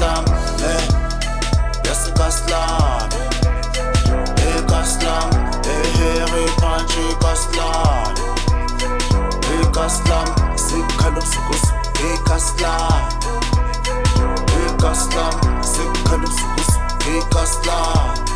kaslam, kaslam, kaslam, heri panchi kaslam, kaslam, sikhalum sukus, kaslam, kaslam, sikhalum sukus, kaslam.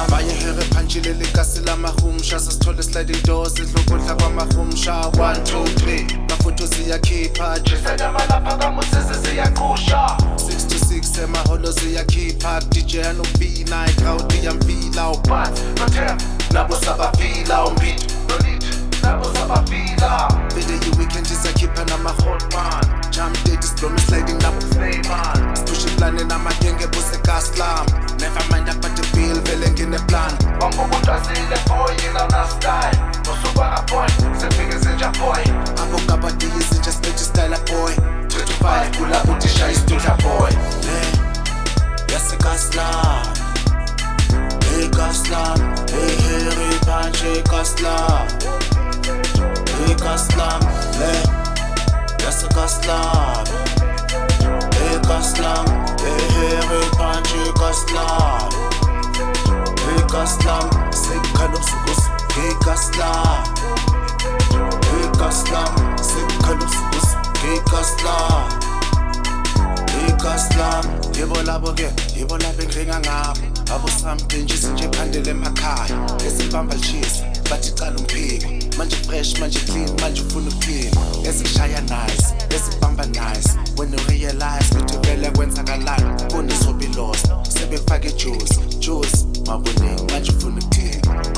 Vaya here panchile likasila mahumsha sasithole sliding doors idlokudla kwamahumsha 1 2 3 kafuthi ziyakhipha jisana malapha kamusisi ziyaqhusha 6 to 6 emaholo ziyakhipha DJ anobina iCrowd iyamfila uBat noTem nabo sabafila uMbidi noLit nabo sabafila Video weekend isakhipha namahot man jump date isiblono sliding nabo Slayman Spush plane namadenge buse kaslam never mind about the bill vele ngine plan wangokutazile boy ina style nosuba boy sefike zinja boy abogabadi izinja speech style boy thethu fire kula utisha istudla boy kaslam kaslam heri panchi kaslam kaslam kaslam kaslam heri panchi kaslam kaslam sikhalum sukus kaslam kaslam sikhalum sukus kaslam kaslam yebo labo ke yebo lapho engringa ngabo abo samthenje sinje phandele emakhaya esibamba lishisa bathi cala umphiko manje fresh manje clean manje ufuna ukuphila esikushaya nice esibamba nice when you realize ukuthi vele kwenzakalani kunesobe lost sebefaka juice mabuningi manje ufuna ukuphila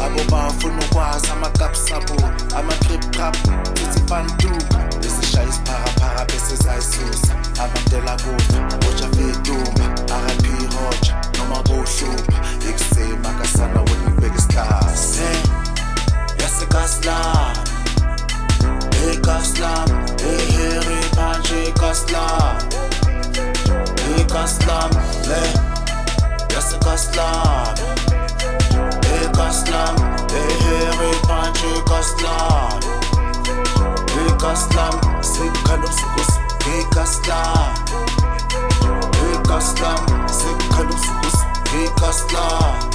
abo bafuna ukwazi amakapsabo ama-trip trap futhi fantuka besishaya isipharapara besezayisusa abantela kufa botsha fedumba RIP Roger noma bohlupha ekusema kasana wenibeka isitasi kaslam kaslam heri panchi kaslam kaslam kaslam kaslam heri panchi kaslam kaslam sikhalum sukus kaslam kaslam sikhalum sukus kaslam